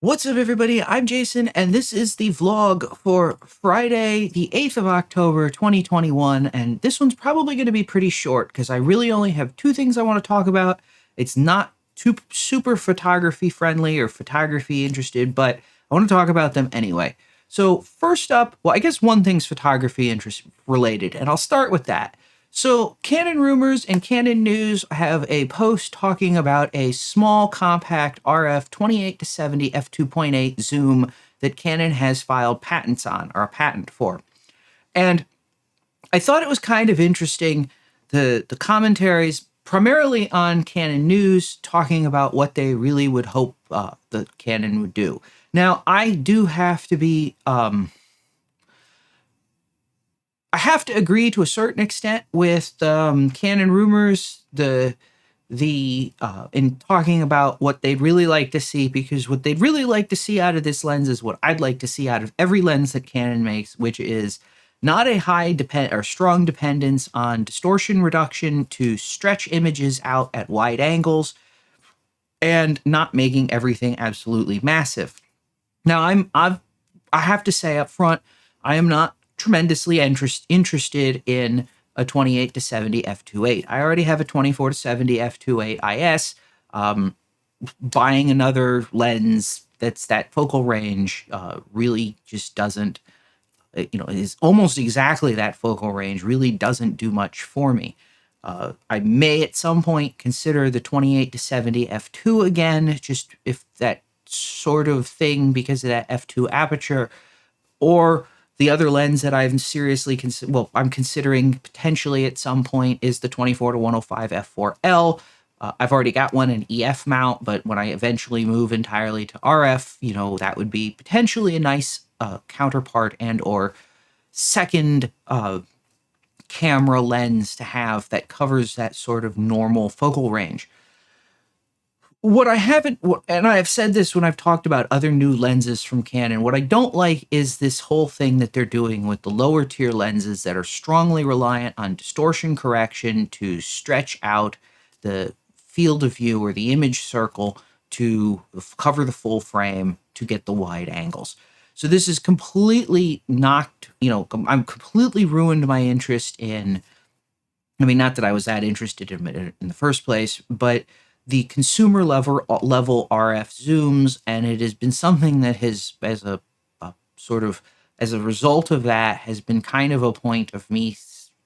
What's up, everybody? I'm Jason, and this is the vlog for Friday, the 8th of October, 2021. And this one's probably going to be pretty short because I really only have two things I want to talk about. It's not too super photography friendly or photography interested, but I want to talk about them anyway. So first up, well, I guess one thing's photography interest related, and I'll start with that. So Canon Rumors and Canon News have a post talking about a small compact RF 28 to 70 f2.8 zoom that Canon has filed patents on, or a patent for. And I thought it was kind of interesting, the commentaries primarily on Canon News talking about what they really would hope that Canon would do. Now, I do have to be I have to agree to a certain extent with Canon Rumors, in talking about what they'd really like to see, because what they'd really like to see out of this lens is what I'd like to see out of every lens that Canon makes, which is not a strong dependence on distortion reduction to stretch images out at wide angles, and not making everything absolutely massive. Now, I have to say up front, I am not tremendously interested in a 28 to 70 f2.8. I already have a 24 to 70 f2.8 IS. Buying another lens that's that focal range really just doesn't, is almost exactly that focal range, really doesn't do much for me. I may at some point consider the 28 to 70 f2 again, just if that sort of thing, because of that f2 aperture, or the other lens that I'm seriously I'm considering potentially at some point is the 24 to 105 f4L. I've already got one in EF mount, but when I eventually move entirely to RF, that would be potentially a nice counterpart and or second camera lens to have that covers that sort of normal focal range. What I haven't, and I have said this when I've talked about other new lenses from Canon, what I don't like is this whole thing that they're doing with the lower tier lenses that are strongly reliant on distortion correction to stretch out the field of view or the image circle to cover the full frame to get the wide angles. So this is completely knocked, I'm completely ruined my interest in, not that I was that interested in it in the first place, but the consumer level RF zooms, and it has been something that has, as a result of that, has been kind of a point of me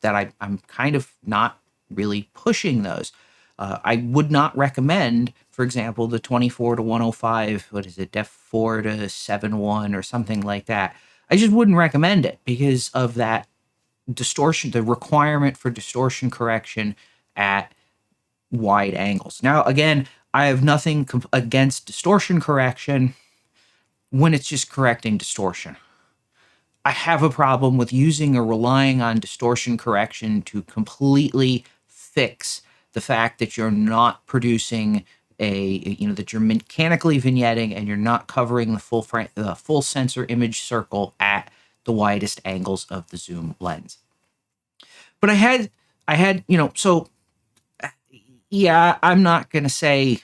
that I'm kind of not really pushing those. I would not recommend, for example, the 24 to 105, what is it, f4 to 7.1 or something like that. I just wouldn't recommend it because of that distortion, the requirement for distortion correction at wide angles. Now, again, I have nothing against distortion correction when it's just correcting distortion. I have a problem with using or relying on distortion correction to completely fix the fact that you're not producing that you're mechanically vignetting and you're not covering the full sensor image circle at the widest angles of the zoom lens. But I had, so yeah, I'm not gonna say,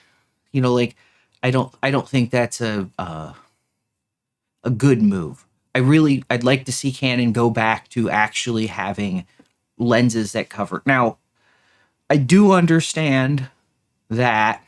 I don't think that's a good move. I'd like to see Canon go back to actually having lenses that cover. Now, I do understand that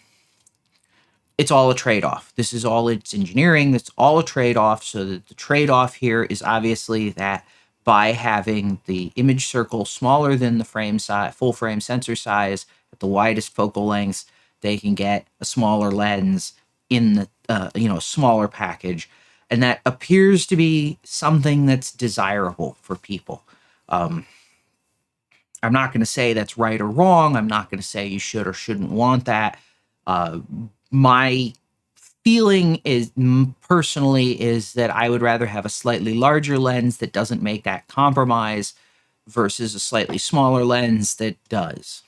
it's all a trade-off. This is all, it's engineering. It's all a trade-off. So that the trade-off here is obviously that by having the image circle smaller than the frame size, full frame sensor size, at the widest focal lengths, they can get a smaller lens in the smaller package, and that appears to be something that's desirable for people. I'm not going to say that's right or wrong. I'm not going to say you should or shouldn't want that. My feeling is personally is that I would rather have a slightly larger lens that doesn't make that compromise versus a slightly smaller lens that does.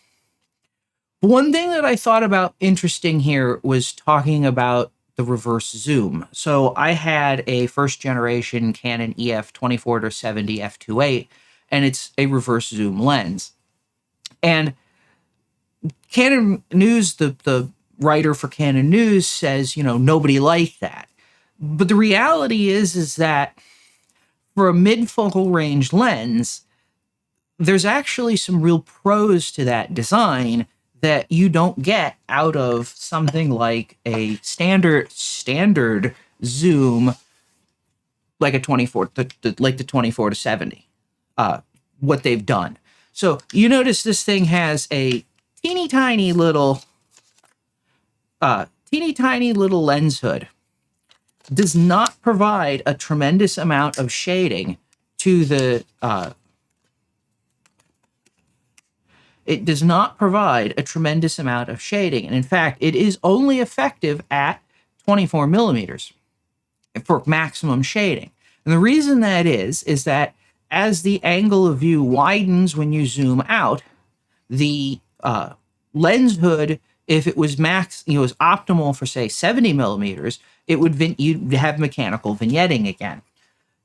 One thing that I thought about interesting here was talking about the reverse zoom. So I had a first generation Canon EF 24 to 70 f2.8, and it's a reverse zoom lens. And Canon News, the writer for Canon News says, nobody liked that. But the reality is that for a mid-focal range lens, there's actually some real pros to that design that you don't get out of something like a standard zoom, like a 24, like the 24 to 70, what they've done. So you notice this thing has a teeny tiny little lens hood. Does not provide a tremendous amount of shading to the it does not provide a tremendous amount of shading. And in fact, it is only effective at 24 millimeters for maximum shading. And the reason that is that as the angle of view widens when you zoom out, the lens hood, if it was was optimal for say 70 millimeters, you'd have mechanical vignetting again.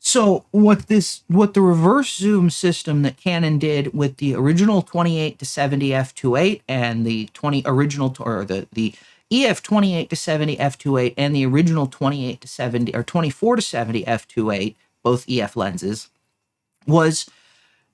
So what the reverse zoom system that Canon did with the original 28 to 70 f2.8 and the the EF 28 to 70 f2.8 and the original 28 to 70 or 24 to 70 f2.8, both EF lenses, was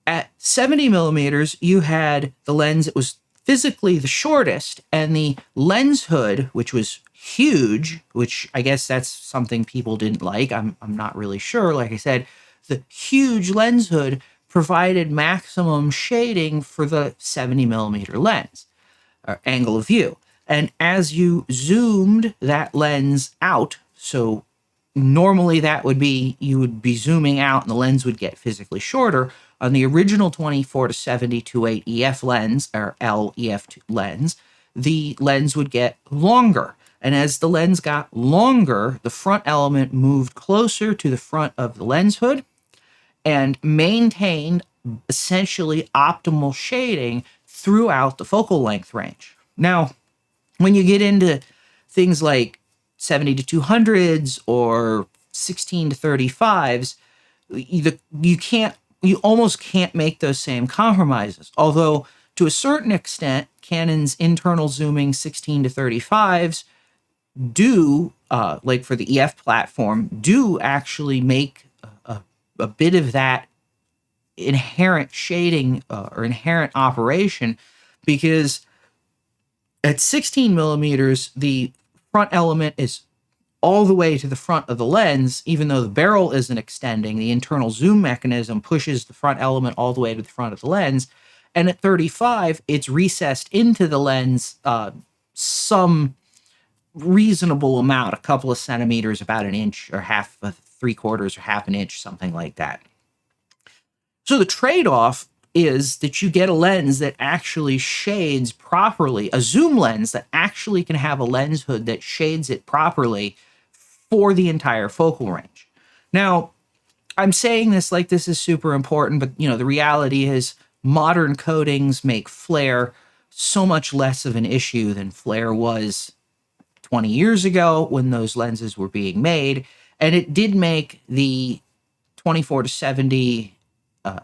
at 70 millimeters, you had the lens that was physically the shortest, and the lens hood, which was huge, which I guess that's something people didn't like. I'm not really sure. Like I said, the huge lens hood provided maximum shading for the 70 millimeter lens or angle of view. And as you zoomed that lens out, so normally that would be, you would be zooming out and the lens would get physically shorter. On the original 24 to 70 2.8 EF lens, or LEF lens, the lens would get longer. And as the lens got longer, the front element moved closer to the front of the lens hood and maintained essentially optimal shading throughout the focal length range. Now, when you get into things like 70 to 200s or 16 to 35s, you almost can't make those same compromises. Although to a certain extent, Canon's internal zooming 16 to 35s do, like for the EF platform, do actually make a bit of that inherent shading or inherent operation, because at 16 millimeters, the front element is all the way to the front of the lens. Even though the barrel isn't extending, the internal zoom mechanism pushes the front element all the way to the front of the lens. And at 35, it's recessed into the lens some reasonable amount, a couple of centimeters, about an inch or half, 3/4 or half an inch, something like that. So the trade-off is that you get a lens that actually shades properly, a zoom lens that actually can have a lens hood that shades it properly for the entire focal range. Now, I'm saying this like this is super important, but the reality is modern coatings make flare so much less of an issue than flare was 20 years ago when those lenses were being made. And it did make the 24 to 70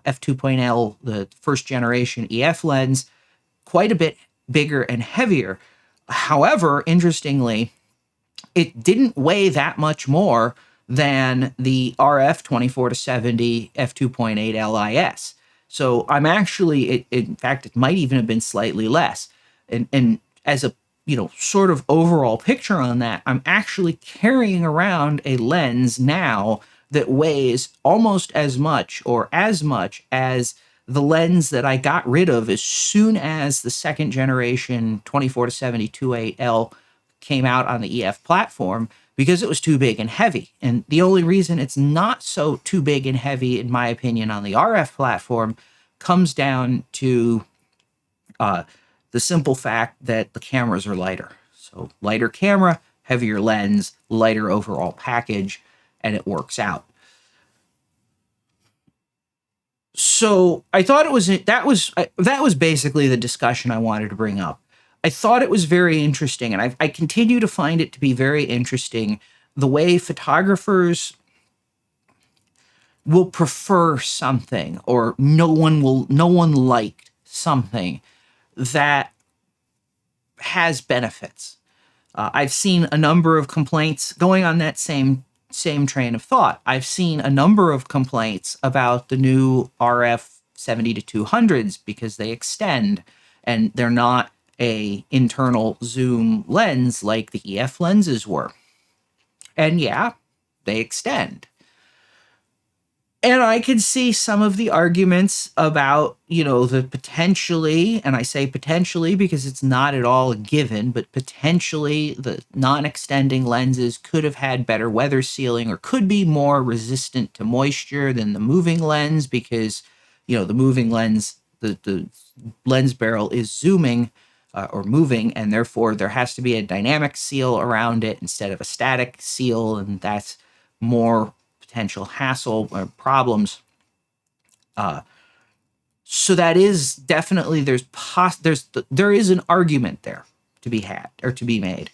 f2.L, the first generation EF lens, quite a bit bigger and heavier. However, interestingly, it didn't weigh that much more than the RF 24 to 70 f2.8 LIS. So I'm actually, in fact, it might even have been slightly less. And as a sort of overall picture on that, I'm actually carrying around a lens now that weighs almost as much or as much as the lens that I got rid of as soon as the second generation 24 to 70 2.8L came out on the EF platform, because it was too big and heavy. And the only reason it's not so too big and heavy, in my opinion, on the RF platform comes down to the simple fact that the cameras are lighter. So lighter camera, heavier lens, lighter overall package, and it works out. So I thought that was basically the discussion I wanted to bring up. I thought it was very interesting, and I continue to find it to be very interesting, the way photographers will prefer something, or no one liked something that has benefits. I've seen a number of complaints going on that same same train of thought. I've seen a number of complaints about the new RF 70 to 200s because they extend and they're not a internal zoom lens like the EF lenses were. And yeah, they extend. And I could see some of the arguments about, the potentially, and I say potentially because it's not at all a given, but potentially the non-extending lenses could have had better weather sealing or could be more resistant to moisture than the moving lens because, the moving lens, the lens barrel is zooming or moving, and therefore there has to be a dynamic seal around it instead of a static seal, and that's more potential hassle or problems. So that is definitely there is an argument there to be had or to be made.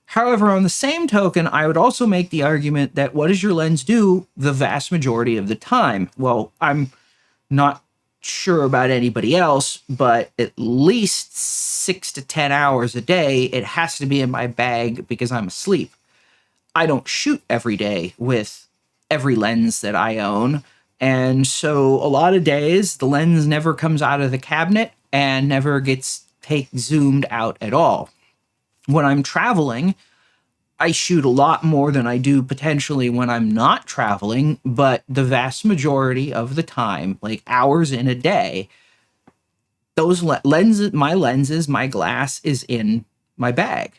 However, on the same token, I would also make the argument that what does your lens do the vast majority of the time? Well, I'm not sure about anybody else, but at least 6 to 10 hours a day, it has to be in my bag because I'm asleep. I don't shoot every day with every lens that I own. And so a lot of days, the lens never comes out of the cabinet and never gets zoomed out at all. When I'm traveling, I shoot a lot more than I do potentially when I'm not traveling, but the vast majority of the time, like hours in a day, those lenses, my glass is in my bag.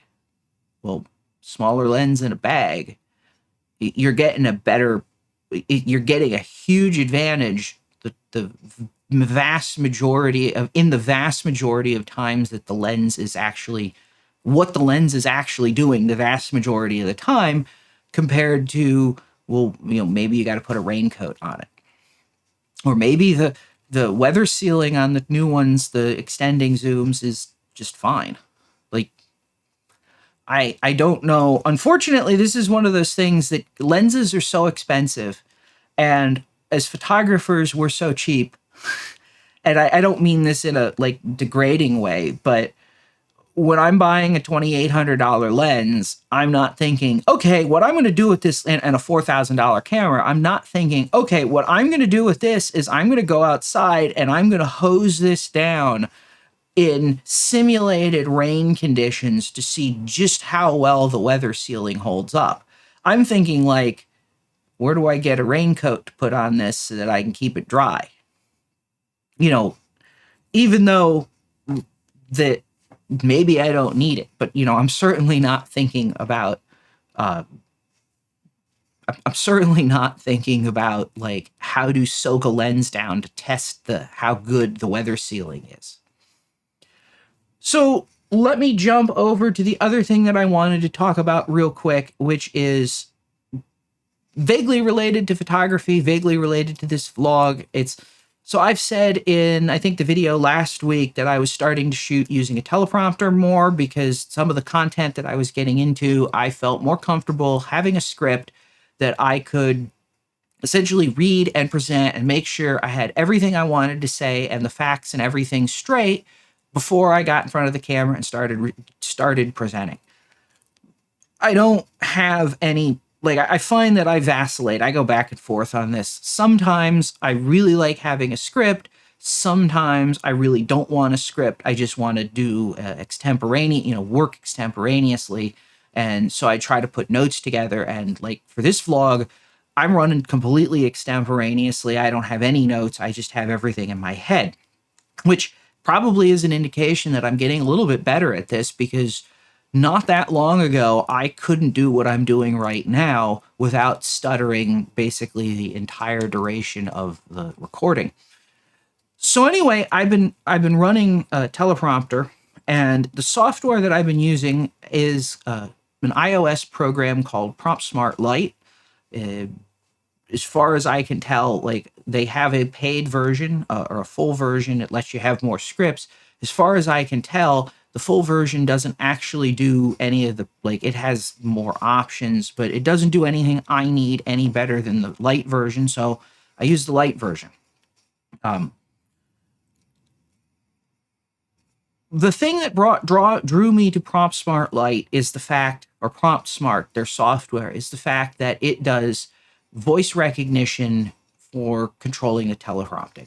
Well, smaller lens in a bag, you're getting you're getting a huge advantage. The vast majority of times that the lens is actually what the lens is actually doing the vast majority of the time compared to, maybe you got to put a raincoat on it. Or maybe the weather sealing on the new ones, the extending zooms is just fine. Like, I don't know. Unfortunately, this is one of those things that lenses are so expensive, and as photographers, we're so cheap. And I don't mean this in a degrading way, but when I'm buying a $2,800 lens, I'm not thinking, okay, what I'm going to do with this and a $4,000 camera, I'm not thinking, okay, what I'm going to do with this is I'm going to go outside and I'm going to hose this down in simulated rain conditions to see just how well the weather sealing holds up. I'm thinking where do I get a raincoat to put on this so that I can keep it dry? Even though that maybe I don't need it, but I'm certainly not thinking about how to soak a lens down to test how good the weather sealing is. So let me jump over to the other thing that I wanted to talk about real quick, which is vaguely related to photography, vaguely related to this vlog. So I've said in, I think, the video last week that I was starting to shoot using a teleprompter more because some of the content that I was getting into, I felt more comfortable having a script that I could essentially read and present and make sure I had everything I wanted to say and the facts and everything straight before I got in front of the camera and started presenting. I don't have any, I find that I vacillate. I go back and forth on this. Sometimes I really like having a script. Sometimes I really don't want a script. I just want to do work extemporaneously. And so I try to put notes together. And for this vlog, I'm running completely extemporaneously. I don't have any notes. I just have everything in my head, which probably is an indication that I'm getting a little bit better at this because not that long ago, I couldn't do what I'm doing right now without stuttering basically the entire duration of the recording. So anyway, I've been running a teleprompter, and the software that I've been using is an iOS program called Prompt Smart Lite. As far as I can tell, they have a paid version or a full version. It lets you have more scripts. As far as I can tell, the full version doesn't actually do any of the, it has more options, but it doesn't do anything I need any better than the light version. So I use the light version. The thing that drew me to PromptSmart Lite is the fact, or PromptSmart, their software, is the fact that it does voice recognition for controlling a teleprompter.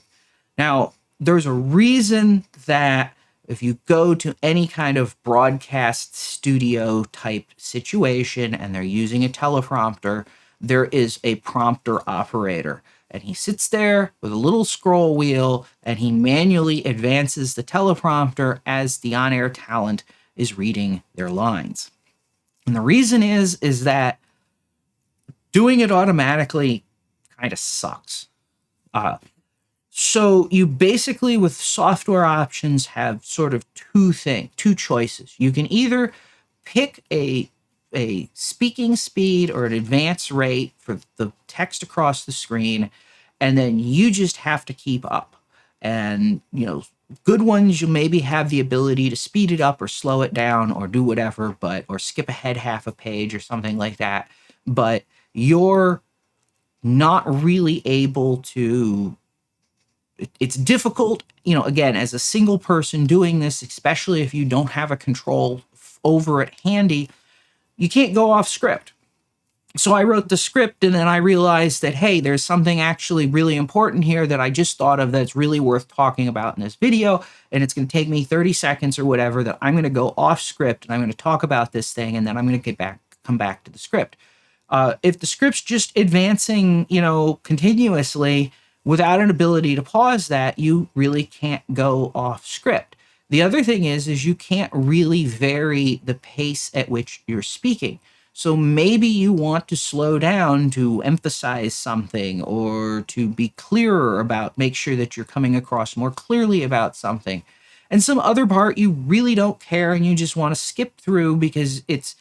Now, there's a reason that if you go to any kind of broadcast studio type situation and they're using a teleprompter, there is a prompter operator. And he sits there with a little scroll wheel and he manually advances the teleprompter as the on-air talent is reading their lines. And the reason is that doing it automatically kind of sucks. So you basically, with software options, have sort of two choices. You can either pick a speaking speed or an advance rate for the text across the screen, and then you just have to keep up. And, good ones, you maybe have the ability to speed it up or slow it down or do whatever, or skip ahead half a page or something like that. But you're not really able to. It's difficult, again, as a single person doing this, especially if you don't have a control over it handy, you can't go off script. So I wrote the script and then I realized that, hey, there's something actually really important here that I just thought of that's really worth talking about in this video. And it's going to take me 30 seconds or whatever that I'm going to go off script and I'm going to talk about this thing. And then I'm going to come back to the script. If the script's just advancing, continuously, without an ability to pause that, you really can't go off script. The other thing is you can't really vary the pace at which you're speaking. So maybe you want to slow down to emphasize something or to be clearer make sure that you're coming across more clearly about something. And some other part you really don't care and you just want to skip through because it's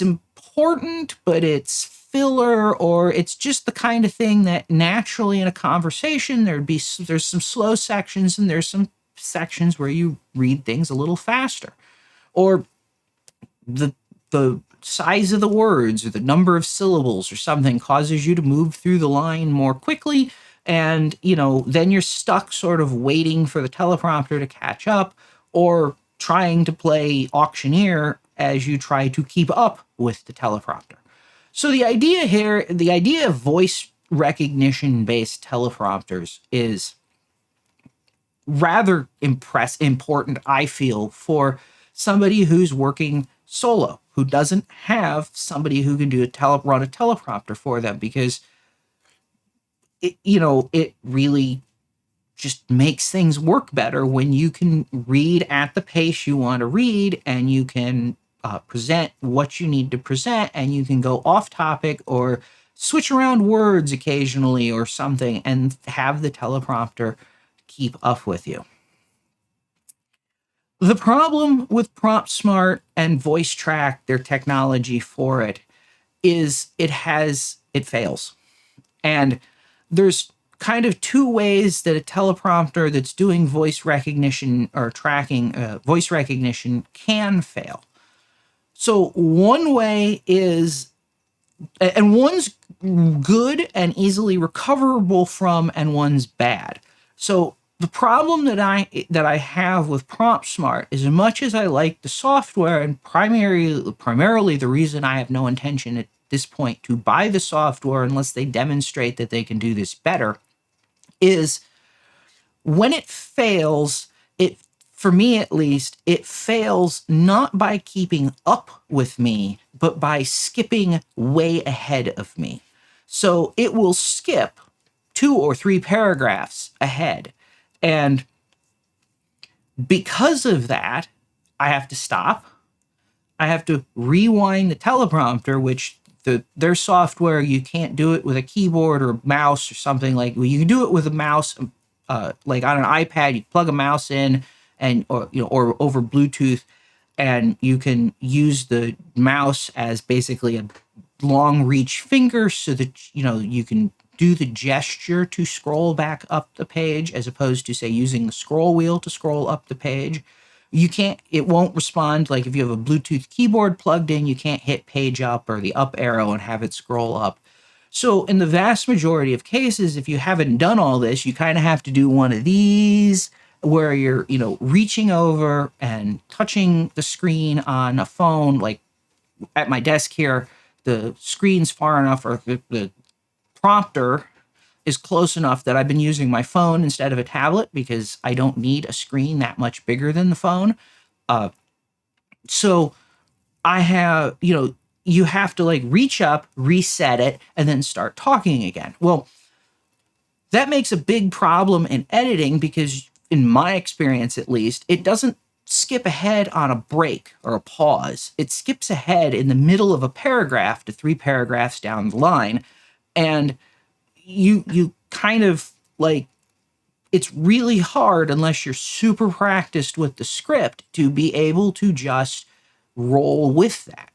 important, but it's filler, or it's just the kind of thing that naturally in a conversation there's some slow sections and there's some sections where you read things a little faster, or the size of the words or the number of syllables or something causes you to move through the line more quickly, and then you're stuck sort of waiting for the teleprompter to catch up or trying to play auctioneer as you try to keep up with the teleprompter. So the idea of voice recognition-based teleprompters is rather important, I feel, for somebody who's working solo, who doesn't have somebody who can run a teleprompter for them, because it really just makes things work better when you can read at the pace you want to read and you can present what you need to present, and you can go off topic or switch around words occasionally or something and have the teleprompter keep up with you. The problem with PromptSmart and VoiceTrack, their technology for it, is it fails. And there's kind of two ways that a teleprompter that's doing voice recognition or tracking voice recognition can fail. So one way is, and one's good and easily recoverable from, and one's bad. So the problem that I have with PromptSmart is, as much as I like the software, and primarily the reason I have no intention at this point to buy the software unless they demonstrate that they can do this better, is when it fails, for me at least, it fails not by keeping up with me, but by skipping way ahead of me. So it will skip 2 or 3 paragraphs ahead. And because of that, I have to stop. I have to rewind the teleprompter, which their software, you can't do it with a keyboard or mouse or something like. Well, you can do it with a mouse, like on an iPad. You plug a mouse in, or over Bluetooth, and you can use the mouse as basically a long reach finger, so that you can do the gesture to scroll back up the page, as opposed to, say, using the scroll wheel to scroll up the page. It won't respond. Like if you have a Bluetooth keyboard plugged in, you can't hit page up or the up arrow and have it scroll up. So in the vast majority of cases, if you haven't done all this, you kind of have to do one of these where you're, reaching over and touching the screen on a phone, like at my desk here, the screen's far enough, or the prompter is close enough that I've been using my phone instead of a tablet because I don't need a screen that much bigger than the phone. So I have, you have to like reach up, reset it, and then start talking again. Well, that makes a big problem in editing because, in my experience at least, it doesn't skip ahead on a break or a pause. It skips ahead in the middle of a paragraph to 3 paragraphs down the line. And you kind of like, it's really hard unless you're super practiced with the script to be able to just roll with that.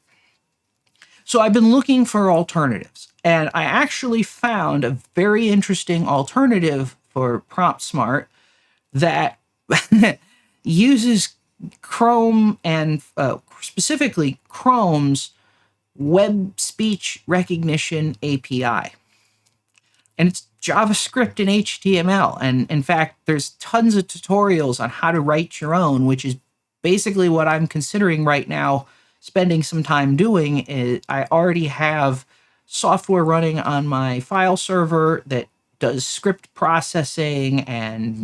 So I've been looking for alternatives, and I actually found a very interesting alternative for Prompt Smart that uses Chrome and specifically Chrome's web speech recognition API. And it's JavaScript and HTML. And in fact, there's tons of tutorials on how to write your own, which is basically what I'm considering right now spending some time doing. Is I already have software running on my file server that does script processing and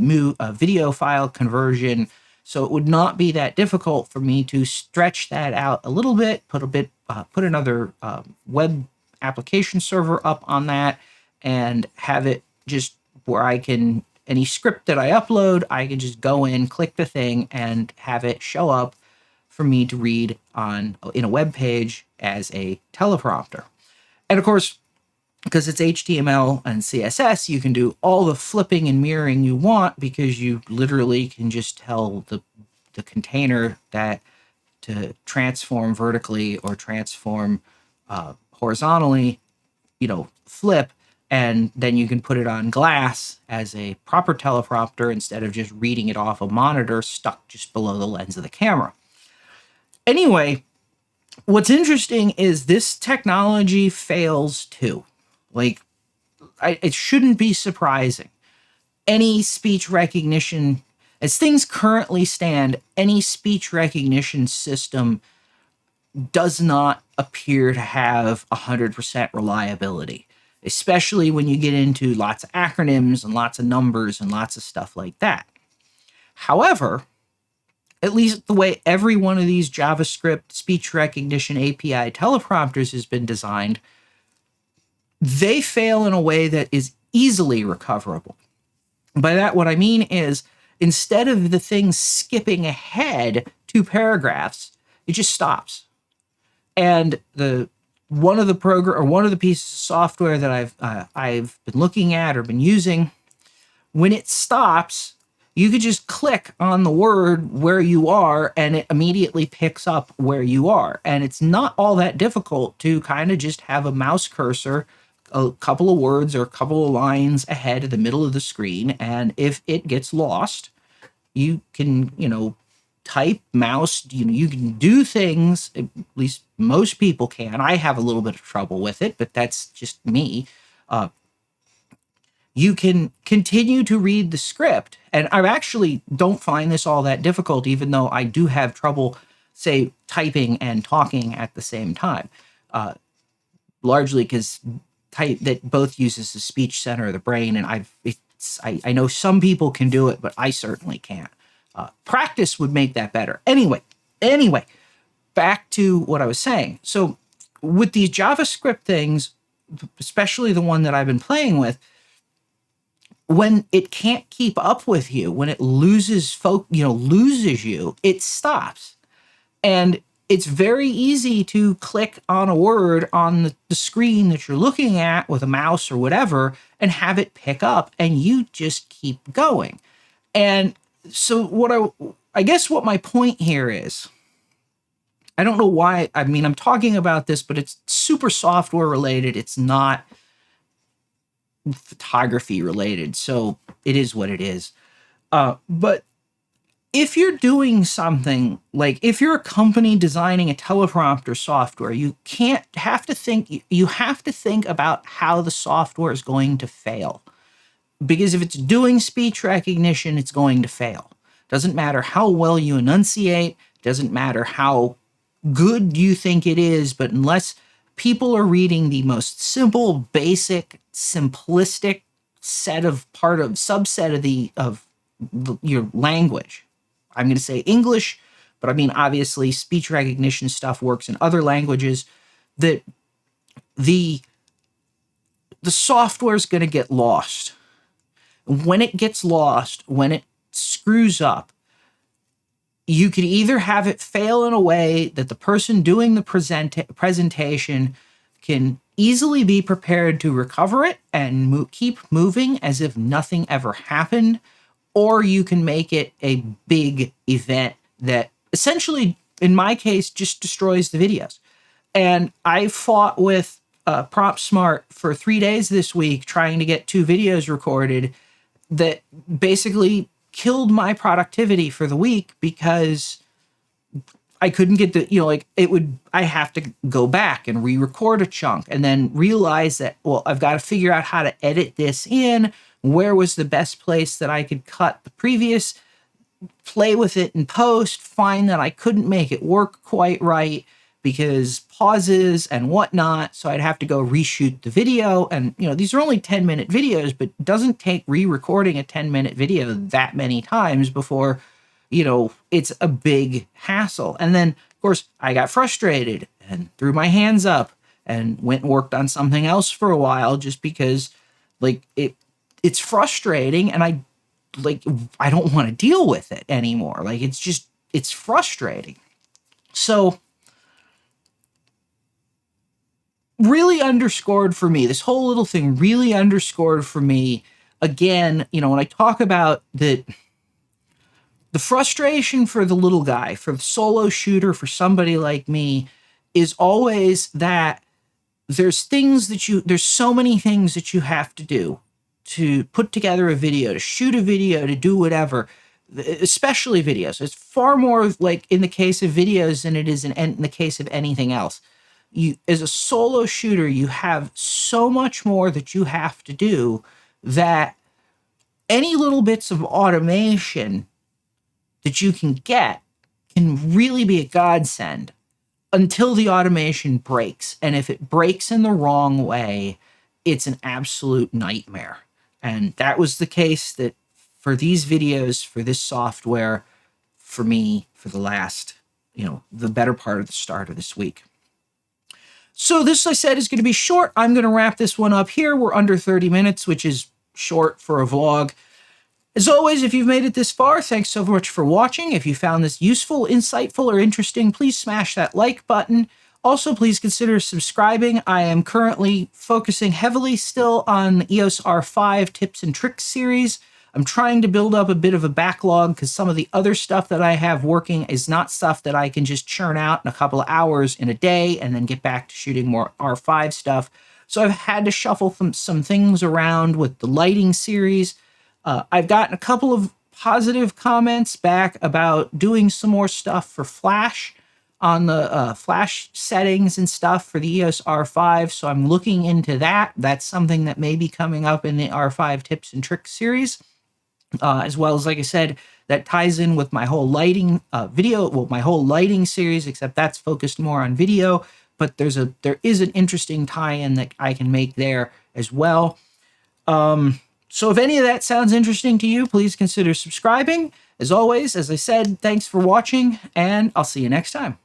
video file conversion. So it would not be that difficult for me to stretch that out a little bit, put another web application server up on that, and have it just where I can, any script that I upload, I can just go in, click the thing, and have it show up for me to read in a web page as a teleprompter. And of course, because it's HTML and CSS, you can do all the flipping and mirroring you want because you literally can just tell the container that to transform vertically or transform horizontally, flip, and then you can put it on glass as a proper teleprompter instead of just reading it off a monitor stuck just below the lens of the camera. Anyway, what's interesting is this technology fails too. Like, it shouldn't be surprising. Any speech recognition, as things currently stand, any speech recognition system does not appear to have 100% reliability, especially when you get into lots of acronyms and lots of numbers and lots of stuff like that. However, at least the way every one of these JavaScript speech recognition API teleprompters has been designed, they fail in a way that is easily recoverable. By that, what I mean is, instead of the thing skipping ahead 2 paragraphs, it just stops. And one of the pieces of software that I've been looking at or been using, when it stops, you could just click on the word where you are and it immediately picks up where you are. And it's not all that difficult to kind of just have a mouse cursor a couple of words or a couple of lines ahead of the middle of the screen. And if it gets lost, you can, type, mouse, you can do things, at least most people can. I have a little bit of trouble with it, but that's just me. You can continue to read the script. And I actually don't find this all that difficult, even though I do have trouble, say, typing and talking at the same time, largely because that both uses the speech center of the brain. And I know some people can do it, but I certainly can't. Practice would make that better. Anyway, back to what I was saying. So with these JavaScript things, especially the one that I've been playing with, when it can't keep up with you, when it loses you, it stops. And it's very easy to click on a word on the screen that you're looking at with a mouse or whatever and have it pick up, and you just keep going. And so I guess what my point here is, I don't know why, I'm talking about this, but it's super software related. It's not photography related. So it is what it is. But if you're doing something like, if you're a company designing a teleprompter software, you have to think about how the software is going to fail. Because if it's doing speech recognition, it's going to fail. Doesn't matter how well you enunciate, doesn't matter how good you think it is, but unless people are reading the most simple, basic, simplistic subset of your language. I'm going to say English, but I mean, obviously, speech recognition stuff works in other languages. That the software is going to get lost. When it gets lost, when it screws up, you could either have it fail in a way that the person doing the presentation can easily be prepared to recover it and keep moving as if nothing ever happened, or you can make it a big event that essentially, in my case, just destroys the videos. And I fought with PropSmart for 3 days this week trying to get 2 videos recorded that basically killed my productivity for the week because I couldn't get I have to go back and re-record a chunk and then realize that, well, I've got to figure out how to edit this in. Where was the best place that I could cut the previous, play with it in post, find that I couldn't make it work quite right because pauses and whatnot. So I'd have to go reshoot the video. And, these are only 10-minute videos, but it doesn't take re-recording a 10-minute video that many times before, it's a big hassle. And then, of course, I got frustrated and threw my hands up and went and worked on something else for a while just because, it's frustrating and I don't want to deal with it anymore. It's frustrating. So really underscored for me, this whole little thing really underscored for me, again, when I talk about the frustration for the little guy, for the solo shooter, for somebody like me, is always that there's so many things that you have to do to put together a video, to shoot a video, to do whatever, especially videos. It's far more like in the case of videos than it is in the case of anything else. You, as a solo shooter, you have so much more that you have to do that any little bits of automation that you can get can really be a godsend until the automation breaks. And if it breaks in the wrong way, it's an absolute nightmare. And that was the case that for these videos, for this software, for me, for the last, the better part of the start of this week. So this, I said, is going to be short. I'm going to wrap this one up here. We're under 30 minutes, which is short for a vlog. As always, if you've made it this far, thanks so much for watching. If you found this useful, insightful, or interesting, please smash that like button. Also, please consider subscribing. I am currently focusing heavily still on the EOS R5 tips and tricks series. I'm trying to build up a bit of a backlog because some of the other stuff that I have working is not stuff that I can just churn out in a couple of hours in a day and then get back to shooting more R5 stuff. So I've had to shuffle some things around with the lighting series. I've gotten a couple of positive comments back about doing some more stuff for Flash on the Flash settings and stuff for the EOS R5. So I'm looking into that. That's something that may be coming up in the R5 tips and tricks series. As well as, like I said, that ties in with my whole lighting my whole lighting series, except that's focused more on video. But there is an interesting tie-in that I can make there as well. So if any of that sounds interesting to you, please consider subscribing. As always, as I said, thanks for watching, and I'll see you next time.